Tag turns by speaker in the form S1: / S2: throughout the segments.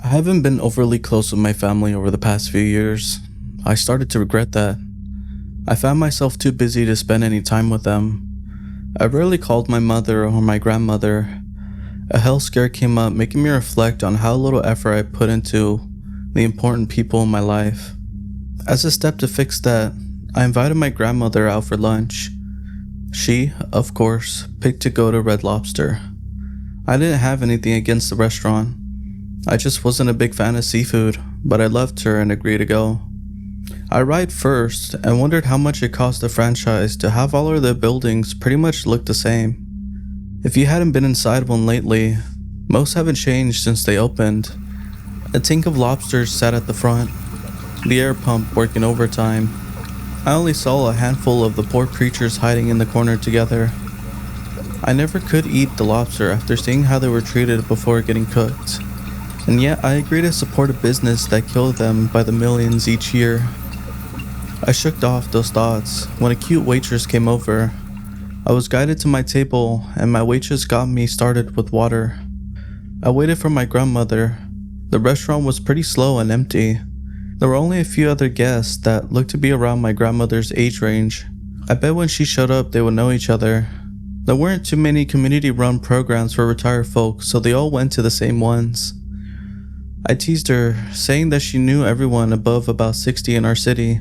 S1: I haven't been overly close with my family over the past few years. I started to regret that. I found myself too busy to spend any time with them. I rarely called my mother or my grandmother. A health scare came up, making me reflect on how little effort I put into the important people in my life. As a step to fix that, I invited my grandmother out for lunch. She, of course, picked to go to Red Lobster. I didn't have anything against the restaurant. I just wasn't a big fan of seafood, but I loved her and agreed to go. I arrived first and wondered how much it cost the franchise to have all of the buildings pretty much look the same. If you hadn't been inside one lately, most haven't changed since they opened. A tank of lobsters sat at the front, the air pump working overtime. I only saw a handful of the poor creatures hiding in the corner together. I never could eat the lobster after seeing how they were treated before getting cooked. And yet I agree to support a business that killed them by the millions each year. I shook off those thoughts when a cute waitress came over. I was guided to my table and my waitress got me started with water. I waited for my grandmother. The restaurant was pretty slow and empty. There were only a few other guests that looked to be around my grandmother's age range. I bet when she showed up they would know each other. There weren't too many community-run programs for retired folks, so they all went to the same ones. I teased her, saying that she knew everyone above about 60 in our city.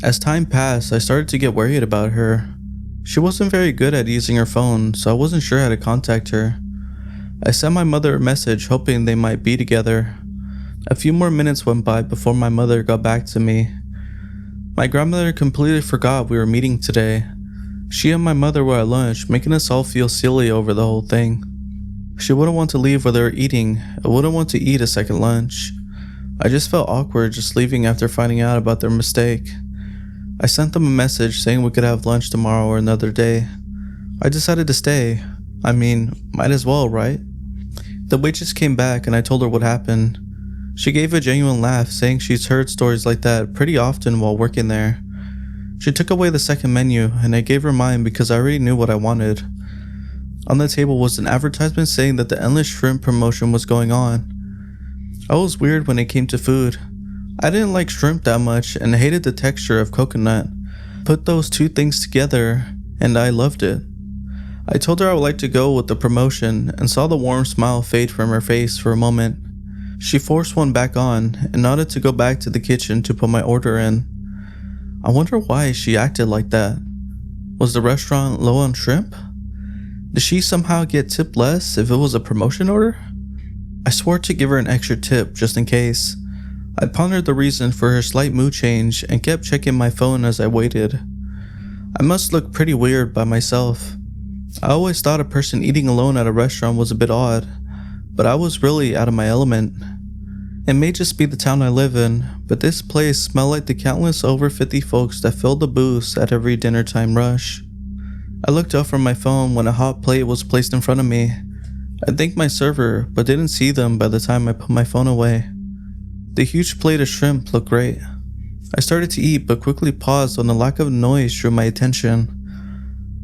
S1: As time passed, I started to get worried about her. She wasn't very good at using her phone, so I wasn't sure how to contact her. I sent my mother a message hoping they might be together. A few more minutes went by before my mother got back to me. My grandmother completely forgot we were meeting today. She and my mother were at lunch, making us all feel silly over the whole thing. She wouldn't want to leave where they were eating. I wouldn't want to eat a second lunch. I just felt awkward just leaving after finding out about their mistake. I sent them a message saying we could have lunch tomorrow or another day. I decided to stay. I mean, might as well, right? The waitress came back and I told her what happened. She gave a genuine laugh, saying she's heard stories like that pretty often while working there. She took away the second menu and I gave her mine because I already knew what I wanted. On the table was an advertisement saying that the endless shrimp promotion was going on. I was weird when it came to food. I didn't like shrimp that much and hated the texture of coconut. Put those two things together and I loved it. I told her I would like to go with the promotion and saw the warm smile fade from her face for a moment. She forced one back on and nodded to go back to the kitchen to put my order in. I wonder why she acted like that. Was the restaurant low on shrimp? Did she somehow get tipped less if it was a promotion order? I swore to give her an extra tip just in case. I pondered the reason for her slight mood change and kept checking my phone as I waited. I must look pretty weird by myself. I always thought a person eating alone at a restaurant was a bit odd, but I was really out of my element. It may just be the town I live in, but this place smelled like the countless over 50 folks that filled the booths at every dinner time rush. I looked up from my phone when a hot plate was placed in front of me. I thanked my server, but didn't see them by the time I put my phone away. The huge plate of shrimp looked great. I started to eat, but quickly paused when the lack of noise drew my attention.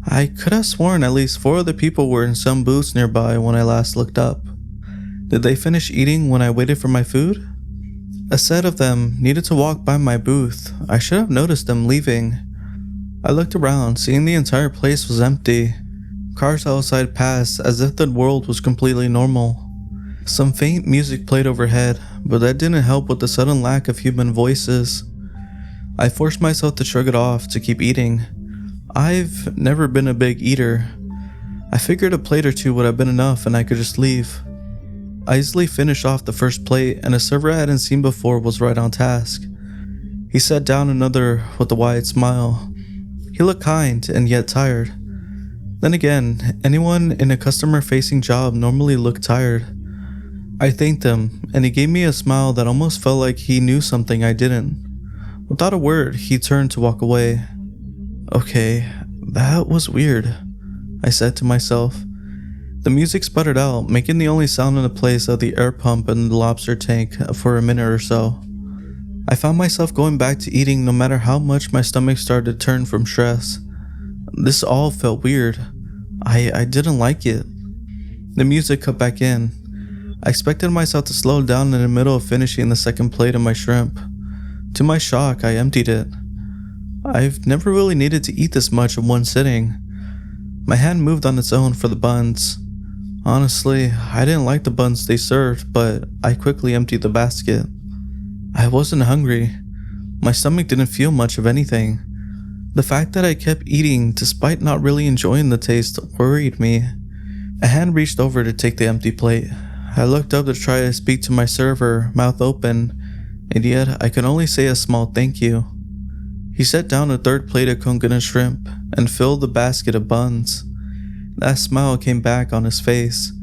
S1: I could have sworn at least 4 other people were in some booths nearby when I last looked up. Did they finish eating when I waited for my food? A set of them needed to walk by my booth. I should have noticed them leaving. I looked around, seeing the entire place was empty. Cars outside passed as if the world was completely normal. Some faint music played overhead, but that didn't help with the sudden lack of human voices. I forced myself to shrug it off to keep eating. I've never been a big eater. I figured a plate or two would have been enough and I could just leave. I easily finished off the first plate and a server I hadn't seen before was right on task. He set down another with a wide smile. He looked kind and yet tired. Then again, anyone in a customer-facing job normally looked tired. I thanked him, and he gave me a smile that almost felt like he knew something I didn't. Without a word, he turned to walk away. Okay, that was weird, I said to myself. The music sputtered out, making the only sound in the place of the air pump in the lobster tank for a minute or so. I found myself going back to eating no matter how much my stomach started to turn from stress. This all felt weird. I didn't like it. The music cut back in. I expected myself to slow down in the middle of finishing the second plate of my shrimp. To my shock, I emptied it. I've never really needed to eat this much in one sitting. My hand moved on its own for the buns. Honestly, I didn't like the buns they served, but I quickly emptied the basket. I wasn't hungry. My stomach didn't feel much of anything. The fact that I kept eating despite not really enjoying the taste worried me. A hand reached over to take the empty plate. I looked up to try to speak to my server, mouth open, and yet I could only say a small thank you. He set down a third plate of coconut shrimp and filled the basket of buns. That smile came back on his face.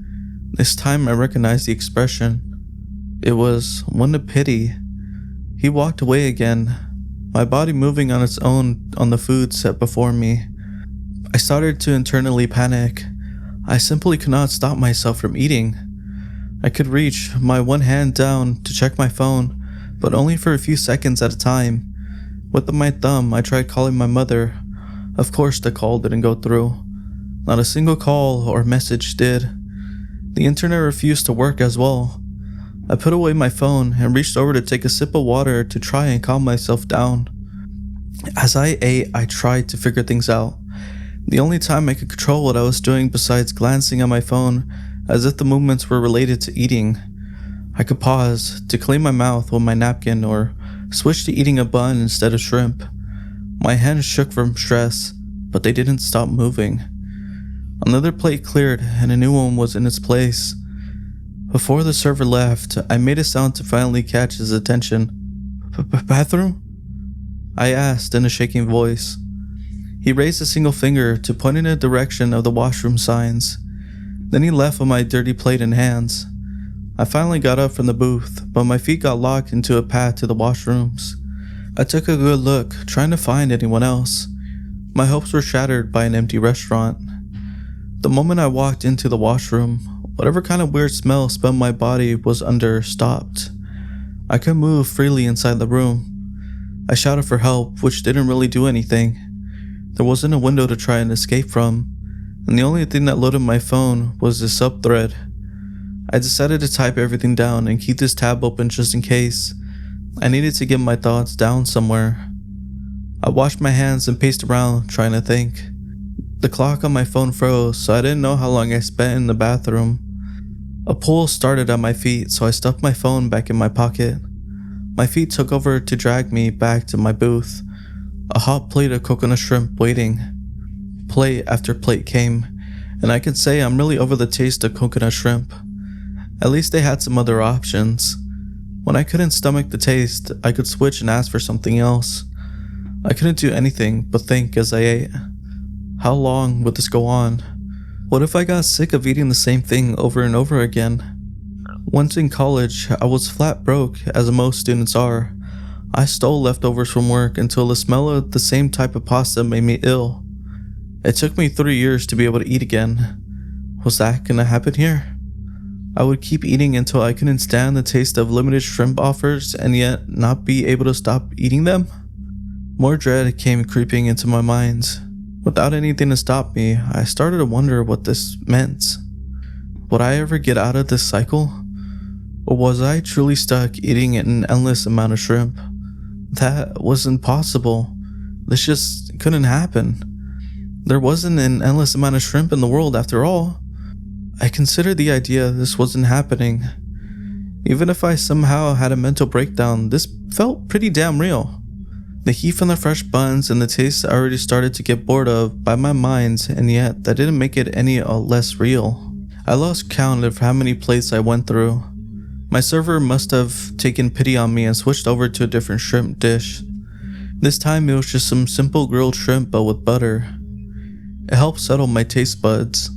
S1: This time I recognized the expression. It was one of pity. He walked away again, my body moving on its own on the food set before me. I started to internally panic. I simply could not stop myself from eating. I could reach my one hand down to check my phone, but only for a few seconds at a time. With my thumb, I tried calling my mother. Of course, the call didn't go through. Not a single call or message did. The internet refused to work as well. I put away my phone and reached over to take a sip of water to try and calm myself down. As I ate, I tried to figure things out. The only time I could control what I was doing besides glancing at my phone, as if the movements were related to eating. I could pause to clean my mouth with my napkin or switch to eating a bun instead of shrimp. My hands shook from stress, but they didn't stop moving. Another plate cleared and a new one was in its place. Before the server left, I made a sound to finally catch his attention. Bathroom? I asked in a shaking voice. He raised a single finger to point in the direction of the washroom signs. Then he left with my dirty plate in hands. I finally got up from the booth, but my feet got locked into a path to the washrooms. I took a good look, trying to find anyone else. My hopes were shattered by an empty restaurant. The moment I walked into the washroom, whatever kind of weird smell spelled my body was under stopped. I could move freely inside the room. I shouted for help, which didn't really do anything. There wasn't a window to try and escape from, and the only thing that loaded my phone was the subthread. I decided to type everything down and keep this tab open just in case. I needed to get my thoughts down somewhere. I washed my hands and paced around, trying to think. The clock on my phone froze, so I didn't know how long I spent in the bathroom. A pull started at my feet, so I stuffed my phone back in my pocket. My feet took over to drag me back to my booth. A hot plate of coconut shrimp waiting. Plate after plate came, and I can say I'm really over the taste of coconut shrimp. At least they had some other options. When I couldn't stomach the taste, I could switch and ask for something else. I couldn't do anything but think as I ate. How long would this go on? What if I got sick of eating the same thing over and over again? Once in college, I was flat broke, as most students are. I stole leftovers from work until the smell of the same type of pasta made me ill. It took me 3 years to be able to eat again. Was that gonna happen here? I would keep eating until I couldn't stand the taste of limited shrimp offers and yet not be able to stop eating them? More dread came creeping into my mind. Without anything to stop me, I started to wonder what this meant. Would I ever get out of this cycle? Or was I truly stuck eating an endless amount of shrimp? That wasn't possible. This just couldn't happen. There wasn't an endless amount of shrimp in the world after all. I considered the idea this wasn't happening. Even if I somehow had a mental breakdown, this felt pretty damn real. The heat from the fresh buns and the taste I already started to get bored of by my mind, and yet that didn't make it any less real. I lost count of how many plates I went through. My server must have taken pity on me and switched over to a different shrimp dish. This time it was just some simple grilled shrimp but with butter. It helped settle my taste buds.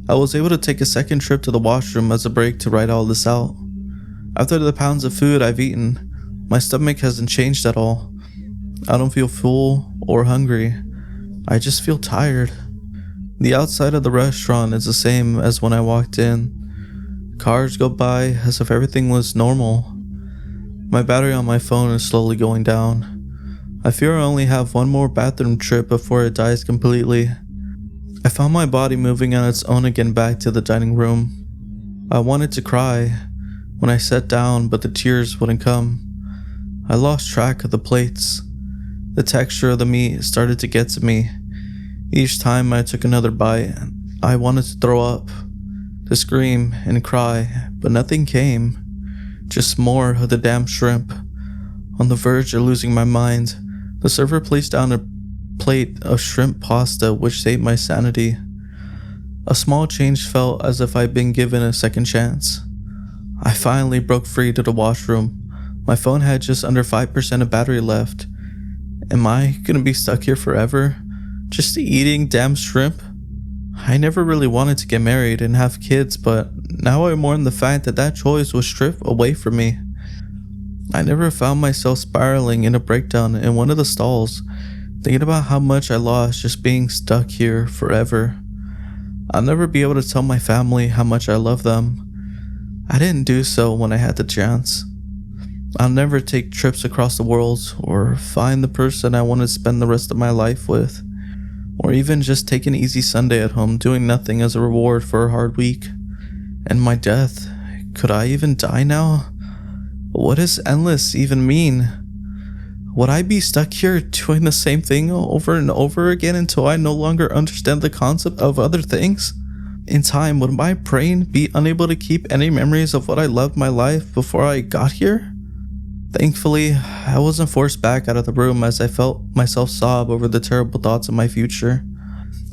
S1: I was able to take a second trip to the washroom as a break to write all this out. After the pounds of food I've eaten, my stomach hasn't changed at all. I don't feel full or hungry. I just feel tired. The outside of the restaurant is the same as when I walked in. Cars go by as if everything was normal. My battery on my phone is slowly going down. I fear I only have one more bathroom trip before it dies completely. I found my body moving on its own again back to the dining room. I wanted to cry when I sat down, but the tears wouldn't come. I lost track of the plates. The texture of the meat started to get to me. Each time I took another bite, I wanted to throw up, to scream and cry, but nothing came. Just more of the damn shrimp. On the verge of losing my mind, the server placed down a plate of shrimp pasta which saved my sanity. A small change felt as if I'd been given a second chance. I finally broke free to the washroom. My phone had just under 5% of battery left. Am I gonna be stuck here forever? Just eating damn shrimp? I never really wanted to get married and have kids, but now I mourn the fact that that choice was stripped away from me. I never found myself spiraling in a breakdown in one of the stalls, thinking about how much I lost just being stuck here forever. I'll never be able to tell my family how much I love them. I didn't do so when I had the chance. I'll never take trips across the world or find the person I want to spend the rest of my life with, or even just take an easy Sunday at home doing nothing as a reward for a hard week. And my death, could I even die now? What does endless even mean? Would I be stuck here doing the same thing over and over again until I no longer understand the concept of other things? In time, would my brain be unable to keep any memories of what I loved my life before I got here? Thankfully, I wasn't forced back out of the room as I felt myself sob over the terrible thoughts of my future.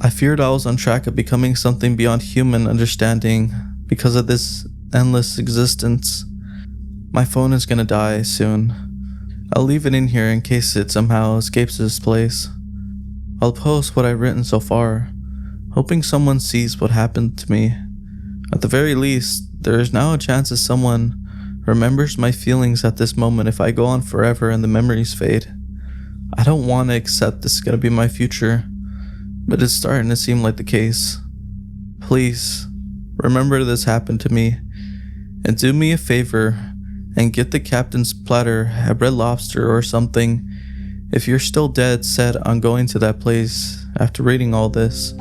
S1: I feared I was on track of becoming something beyond human understanding because of this endless existence. My phone is gonna die soon. I'll leave it in here in case it somehow escapes this place. I'll post what I've written so far, hoping someone sees what happened to me. At the very least, there is now a chance that someone remembers my feelings at this moment if I go on forever and the memories fade. I don't want to accept this is gonna be my future, but it's starting to seem like the case. Please, remember this happened to me, and do me a favor and get the captain's platter at Red Lobster or something if you're still dead set on going to that place after reading all this.